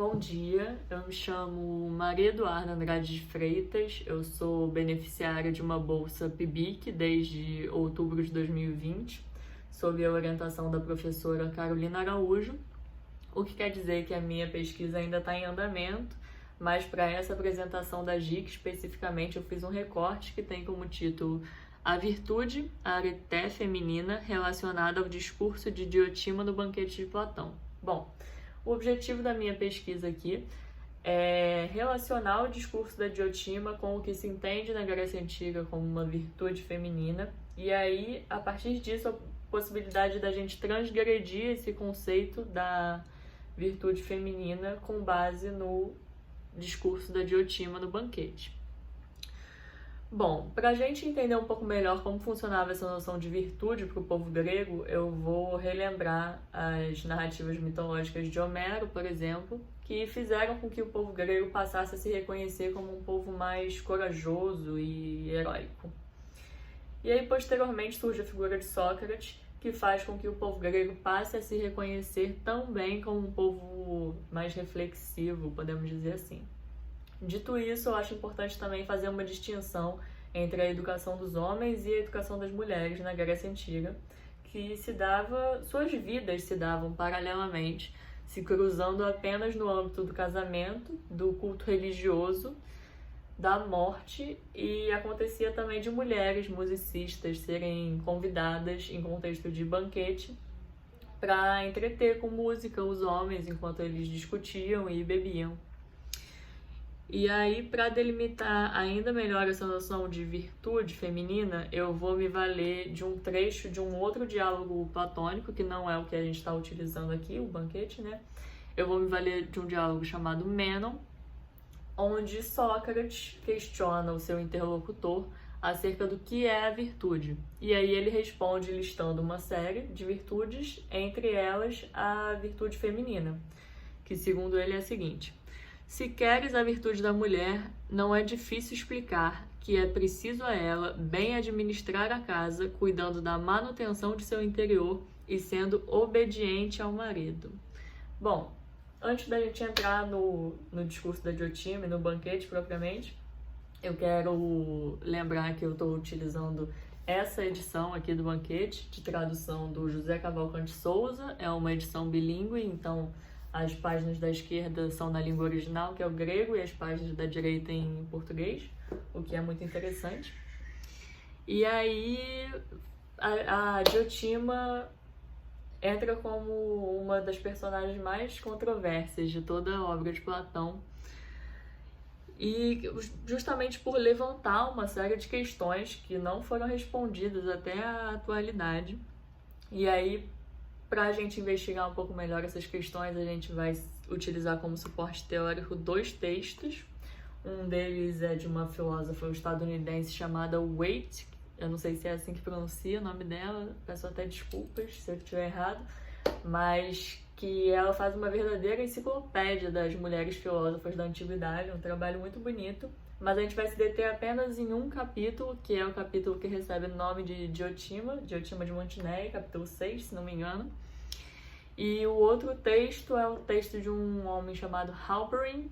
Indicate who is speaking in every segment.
Speaker 1: Bom dia, eu me chamo Maria Eduarda Andrade de Freitas, eu sou beneficiária de uma bolsa PIBIC desde outubro de 2020, sob a orientação da professora Carolina Araújo, o que quer dizer que a minha pesquisa ainda está em andamento, mas para essa apresentação da JIC especificamente eu fiz um recorte que tem como título A Virtude, a Arete Feminina relacionada ao discurso de Diotima no Banquete de Platão. Bom, o objetivo da minha pesquisa aqui é relacionar o discurso da Diotima com o que se entende na Grécia Antiga como uma virtude feminina, e aí, a partir disso, a possibilidade da gente transgredir esse conceito da virtude feminina com base no discurso da Diotima no banquete. Bom, para a gente entender um pouco melhor como funcionava essa noção de virtude para o povo grego, eu vou relembrar as narrativas mitológicas de Homero, por exemplo, que fizeram com que o povo grego passasse a se reconhecer como um povo mais corajoso e heróico. E aí, posteriormente, surge a figura de Sócrates, que faz com que o povo grego passe a se reconhecer também como um povo mais reflexivo, podemos dizer assim. Dito isso, eu acho importante também fazer uma distinção entre a educação dos homens e a educação das mulheres na Grécia Antiga, que suas vidas se davam paralelamente, se cruzando apenas no âmbito do casamento, do culto religioso, da morte, e acontecia também de mulheres musicistas serem convidadas em contexto de banquete para entreter com música os homens enquanto eles discutiam e bebiam. E aí, para delimitar ainda melhor essa noção de virtude feminina, eu vou me valer de um trecho de um outro diálogo platônico, que não é o que a gente está utilizando aqui, o banquete, né? Eu vou me valer de um diálogo chamado Mênon, onde Sócrates questiona o seu interlocutor acerca do que é a virtude. E aí ele responde listando uma série de virtudes, entre elas a virtude feminina, que segundo ele é a seguinte: se queres a virtude da mulher, não é difícil explicar que é preciso a ela bem administrar a casa, cuidando da manutenção de seu interior e sendo obediente ao marido. Bom, antes da gente entrar no discurso da Diotima e no banquete propriamente, eu quero lembrar que eu estou utilizando essa edição aqui do banquete, de tradução do José Cavalcante Souza, é uma edição bilíngue, então as páginas da esquerda são na língua original, que é o grego, e as páginas da direita em português, o que é muito interessante. E aí a Diotima entra como uma das personagens mais controversas de toda a obra de Platão, e justamente por levantar uma série de questões que não foram respondidas até a atualidade. E aí, para a gente investigar um pouco melhor essas questões, a gente vai utilizar como suporte teórico dois textos. Um deles é de uma filósofa estadunidense chamada Waite, eu não sei se é assim que pronuncia o nome dela, peço até desculpas se eu estiver errado, mas que ela faz uma verdadeira enciclopédia das mulheres filósofas da antiguidade, um trabalho muito bonito. Mas a gente vai se deter apenas em um capítulo, que é o capítulo que recebe o nome de Diotima de Montenegro, capítulo 6, se não me engano. E o outro texto é o texto de um homem chamado Halperin,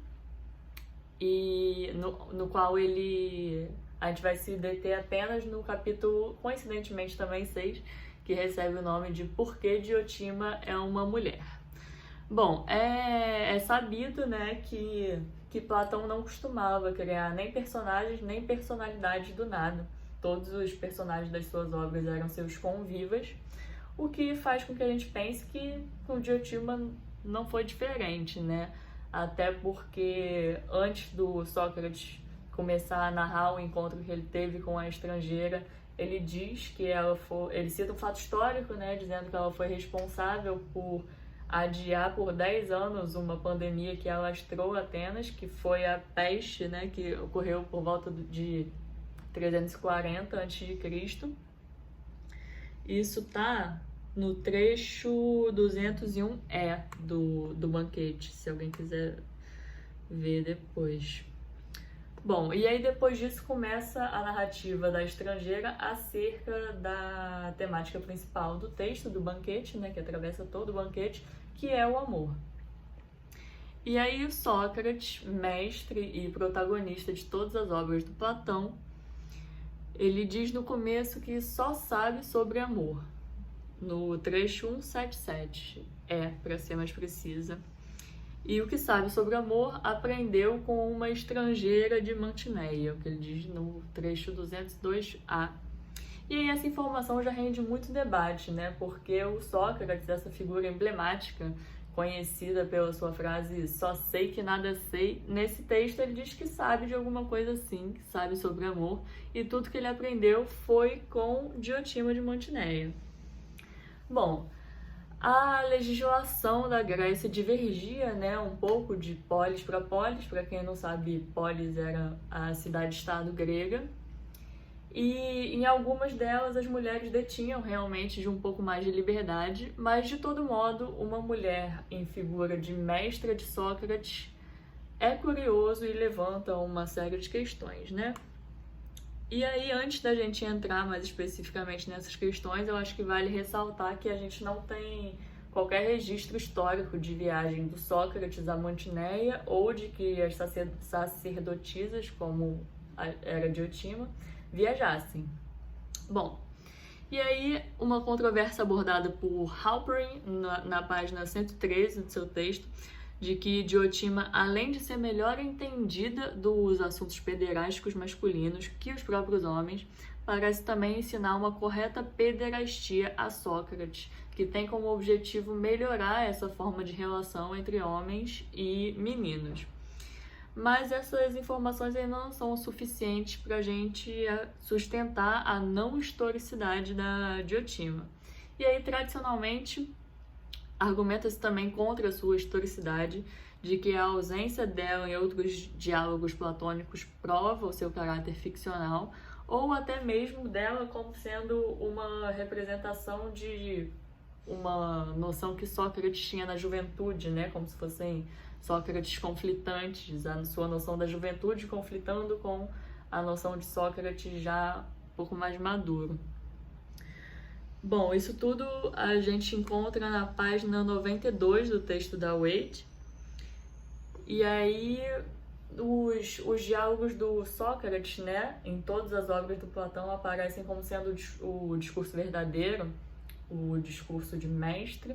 Speaker 1: e no qual a gente vai se deter apenas no capítulo, coincidentemente também 6, que recebe o nome de Por que Diotima é uma Mulher. Bom, é sabido, né, que Platão não costumava criar nem personagens, nem personalidades do nada. Todos os personagens das suas obras eram seus convivas, o que faz com que a gente pense que com Diotima não foi diferente, né? Até porque antes do Sócrates começar a narrar o encontro que ele teve com a estrangeira, ele diz que ele cita um fato histórico, né, dizendo que ela foi responsável por adiar por 10 anos uma pandemia que alastrou Atenas, que foi a peste, né, que ocorreu por volta de 340 a.C. Isso tá no trecho 201E do banquete, se alguém quiser ver depois. Bom, e aí depois disso começa a narrativa da estrangeira acerca da temática principal do texto, do banquete, né, que atravessa todo o banquete, que é o amor. E aí Sócrates, mestre e protagonista de todas as obras do Platão, ele diz no começo que só sabe sobre amor, no trecho 177, para ser mais precisa. E o que sabe sobre amor aprendeu com uma estrangeira de Mantineia, o que ele diz no trecho 202a. E aí essa informação já rende muito debate, né? Porque o Sócrates, essa figura emblemática, conhecida pela sua frase "só sei que nada sei", nesse texto ele diz que sabe de alguma coisa assim, que sabe sobre amor, e tudo que ele aprendeu foi com Diotima de Mantineia. Bom, a legislação da Grécia divergia, né, um pouco de polis para polis. Para quem não sabe, polis era a cidade-estado grega. E em algumas delas as mulheres detinham realmente de um pouco mais de liberdade, mas de todo modo, uma mulher em figura de mestra de Sócrates é curioso e levanta uma série de questões, né? E aí, antes da gente entrar mais especificamente nessas questões, eu acho que vale ressaltar que a gente não tem qualquer registro histórico de viagem do Sócrates a Mantineia ou de que as sacerdotisas, como era Diotima, viajassem. Bom, e aí uma controvérsia abordada por Halperin na página 113 do seu texto, de que Diotima, além de ser melhor entendida dos assuntos pederásticos masculinos que os próprios homens, parece também ensinar uma correta pederastia a Sócrates, que tem como objetivo melhorar essa forma de relação entre homens e meninos. Mas essas informações ainda não são suficientes para a gente sustentar a não historicidade da Diotima. E aí, tradicionalmente, argumenta-se também contra a sua historicidade, de que a ausência dela em outros diálogos platônicos prova o seu caráter ficcional, ou até mesmo dela como sendo uma representação de uma noção que Sócrates tinha na juventude, né? Como se fossem Sócrates conflitantes, a sua noção da juventude conflitando com a noção de Sócrates já um pouco mais maduro. Bom, isso tudo a gente encontra na página 92 do texto da Waite. E aí, os diálogos do Sócrates, né, em todas as obras do Platão, aparecem como sendo o discurso verdadeiro, o discurso de mestre,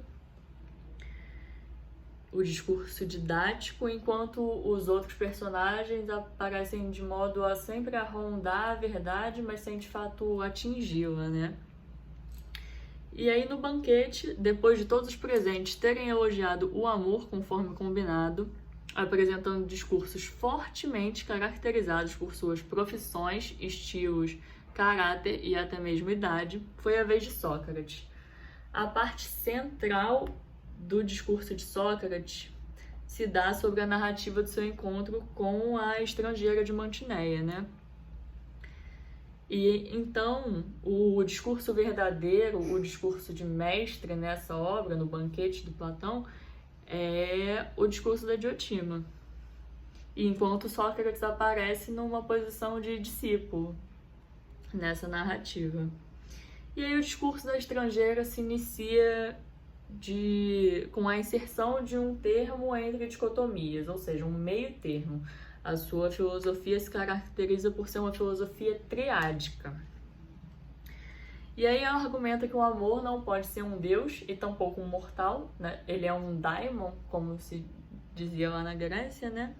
Speaker 1: o discurso didático, enquanto os outros personagens aparecem de modo a sempre rondar a verdade, mas sem de fato atingi-la, né? E aí no banquete, depois de todos os presentes terem elogiado o amor conforme combinado, apresentando discursos fortemente caracterizados por suas profissões, estilos, caráter e até mesmo idade, foi a vez de Sócrates. A parte central do discurso de Sócrates se dá sobre a narrativa do seu encontro com a estrangeira de Mantineia, né? E então, o discurso verdadeiro, o discurso de mestre nessa obra, no Banquete do Platão, é o discurso da Diotima. E enquanto Sócrates aparece numa posição de discípulo nessa narrativa. E aí o discurso da estrangeira se inicia com a inserção de um termo entre dicotomias, ou seja, um meio termo. A sua filosofia se caracteriza por ser uma filosofia triádica. E aí ela argumenta que o amor não pode ser um deus e tampouco um mortal, né? Ele é um daimon, como se dizia lá na Grécia, né?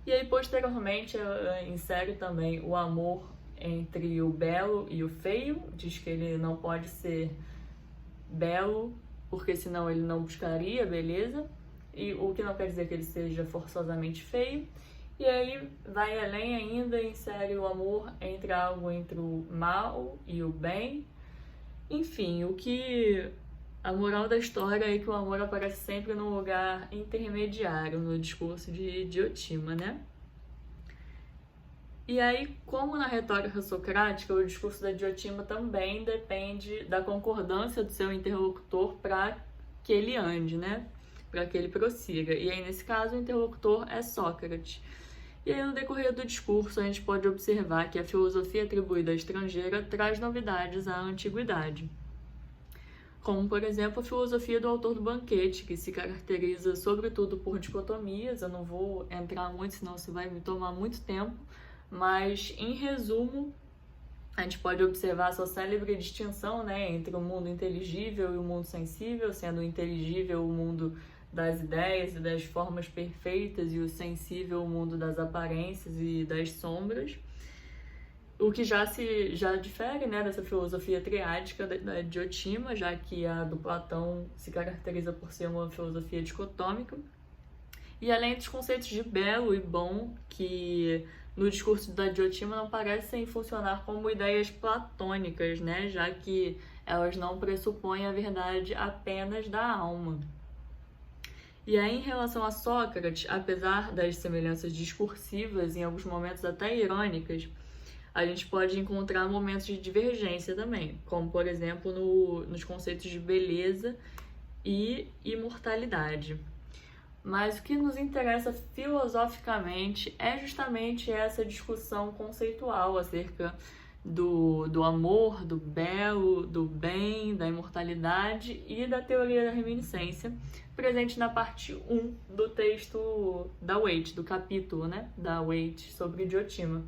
Speaker 1: E aí, posteriormente, ela insere também o amor entre o belo e o feio, diz que ele não pode ser belo, porque senão ele não buscaria beleza, e o que não quer dizer que ele seja forçosamente feio. E aí vai além ainda, insere o amor entre algo entre o mal e o bem. Enfim, a moral da história é que o amor aparece sempre num lugar intermediário no discurso de Diotima, né? E aí, como na retórica socrática, o discurso da Diotima também depende da concordância do seu interlocutor para que ele ande, né? Para que ele prossiga. E aí, nesse caso, o interlocutor é Sócrates. E aí, no decorrer do discurso, a gente pode observar que a filosofia atribuída à estrangeira traz novidades à antiguidade. como, por exemplo, a filosofia do autor do Banquete, que se caracteriza sobretudo por dicotomias. Eu não vou entrar muito, senão isso vai me tomar muito tempo, mas, em resumo, a gente pode observar a sua célebre distinção, né, entre o mundo inteligível e o mundo sensível, sendo o inteligível o mundo das ideias e das formas perfeitas e o sensível o mundo das aparências e das sombras. O que já difere, né, dessa filosofia triádica da Diotima, já que a do Platão se caracteriza por ser uma filosofia dicotômica. E além dos conceitos de belo e bom, que no discurso da Diotima não parecem funcionar como ideias platônicas, né, já que elas não pressupõem a verdade apenas da alma. E aí, em relação a Sócrates, apesar das semelhanças discursivas, em alguns momentos até irônicas, a gente pode encontrar momentos de divergência também, como, por exemplo, nos conceitos de beleza e imortalidade. Mas o que nos interessa filosoficamente é justamente essa discussão conceitual acerca do amor, do belo, do bem, da imortalidade e da teoria da reminiscência, presente na parte 1 do texto da Waite, do capítulo, né, da Waite sobre Diotima.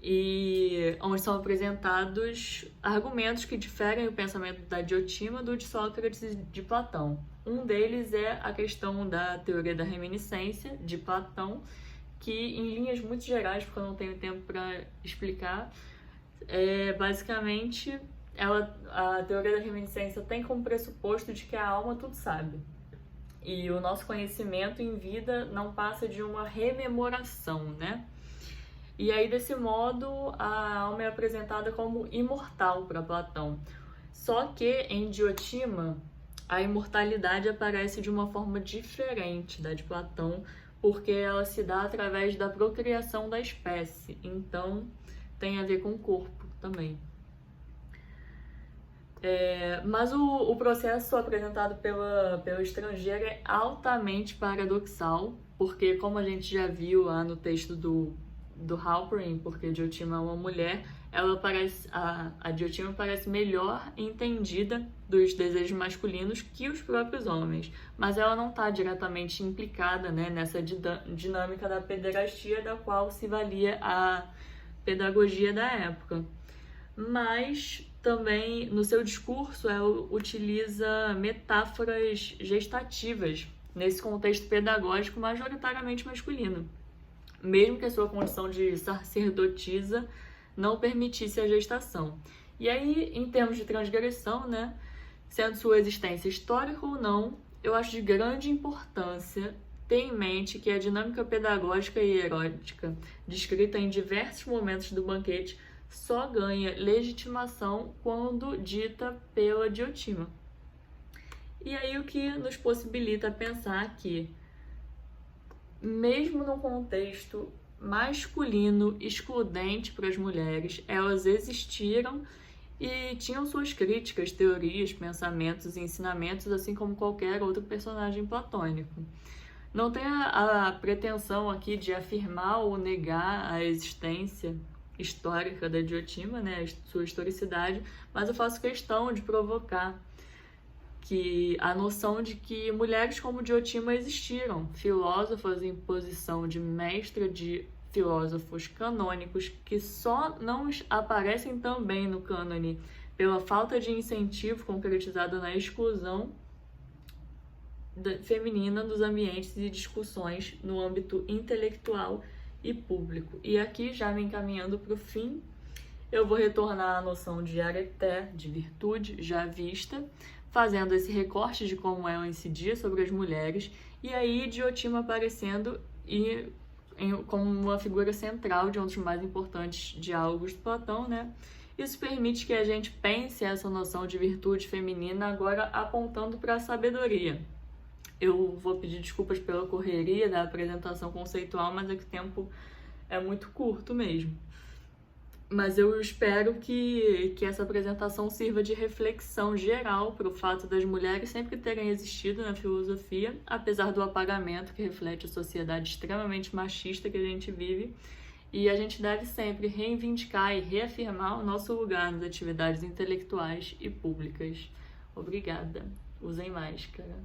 Speaker 1: E onde são apresentados argumentos que diferem o pensamento da Diotima do de Sócrates e de Platão. Um deles é a questão da teoria da reminiscência de Platão, que, em linhas muito gerais, porque eu não tenho tempo para explicar, basicamente a teoria da reminiscência tem como pressuposto de que a alma tudo sabe. E o nosso conhecimento em vida não passa de uma rememoração, né? E aí, desse modo, a alma é apresentada como imortal para Platão. Só que, em Diotima, a imortalidade aparece de uma forma diferente da de Platão, porque ela se dá através da procriação da espécie. Então, tem a ver com o corpo também. Mas o processo apresentado pela estrangeira é altamente paradoxal, porque, como a gente já viu lá no texto do Halperin, porque Diotima é uma mulher, a Diotima parece melhor entendida dos desejos masculinos que os próprios homens, mas ela não está diretamente implicada, né, nessa dinâmica da pederastia da qual se valia a pedagogia da época. Mas também no seu discurso ela utiliza metáforas gestativas nesse contexto pedagógico majoritariamente masculino, mesmo que a sua condição de sacerdotisa não permitisse a gestação. E aí, em termos de transgressão, né, sendo sua existência histórica ou não, eu acho de grande importância ter em mente que a dinâmica pedagógica e erótica descrita em diversos momentos do Banquete só ganha legitimação quando dita pela Diotima. E aí o que nos possibilita pensar que, mesmo num contexto masculino excludente para as mulheres, elas existiram e tinham suas críticas, teorias, pensamentos e ensinamentos, assim como qualquer outro personagem platônico. Não tenho a pretensão aqui de afirmar ou negar a existência histórica da Diotima, né, sua historicidade, mas eu faço questão de provocar que a noção de que mulheres como Diotima existiram, filósofas em posição de mestra de filósofos canônicos que só não aparecem também no cânone pela falta de incentivo concretizado na exclusão feminina dos ambientes e discussões no âmbito intelectual e público. E aqui, já me encaminhando para o fim, eu vou retornar à noção de areté, de virtude, já vista, fazendo esse recorte de como ela incidia sobre as mulheres, e aí Diotima aparecendo como uma figura central de um dos mais importantes diálogos de Platão, né? Isso permite que a gente pense essa noção de virtude feminina agora apontando para a sabedoria. Eu vou pedir desculpas pela correria da apresentação conceitual, mas é que o tempo é muito curto mesmo. Mas eu espero que essa apresentação sirva de reflexão geral para o fato das mulheres sempre terem existido na filosofia, apesar do apagamento que reflete a sociedade extremamente machista que a gente vive, e a gente deve sempre reivindicar e reafirmar o nosso lugar nas atividades intelectuais e públicas. Obrigada. Usem máscara.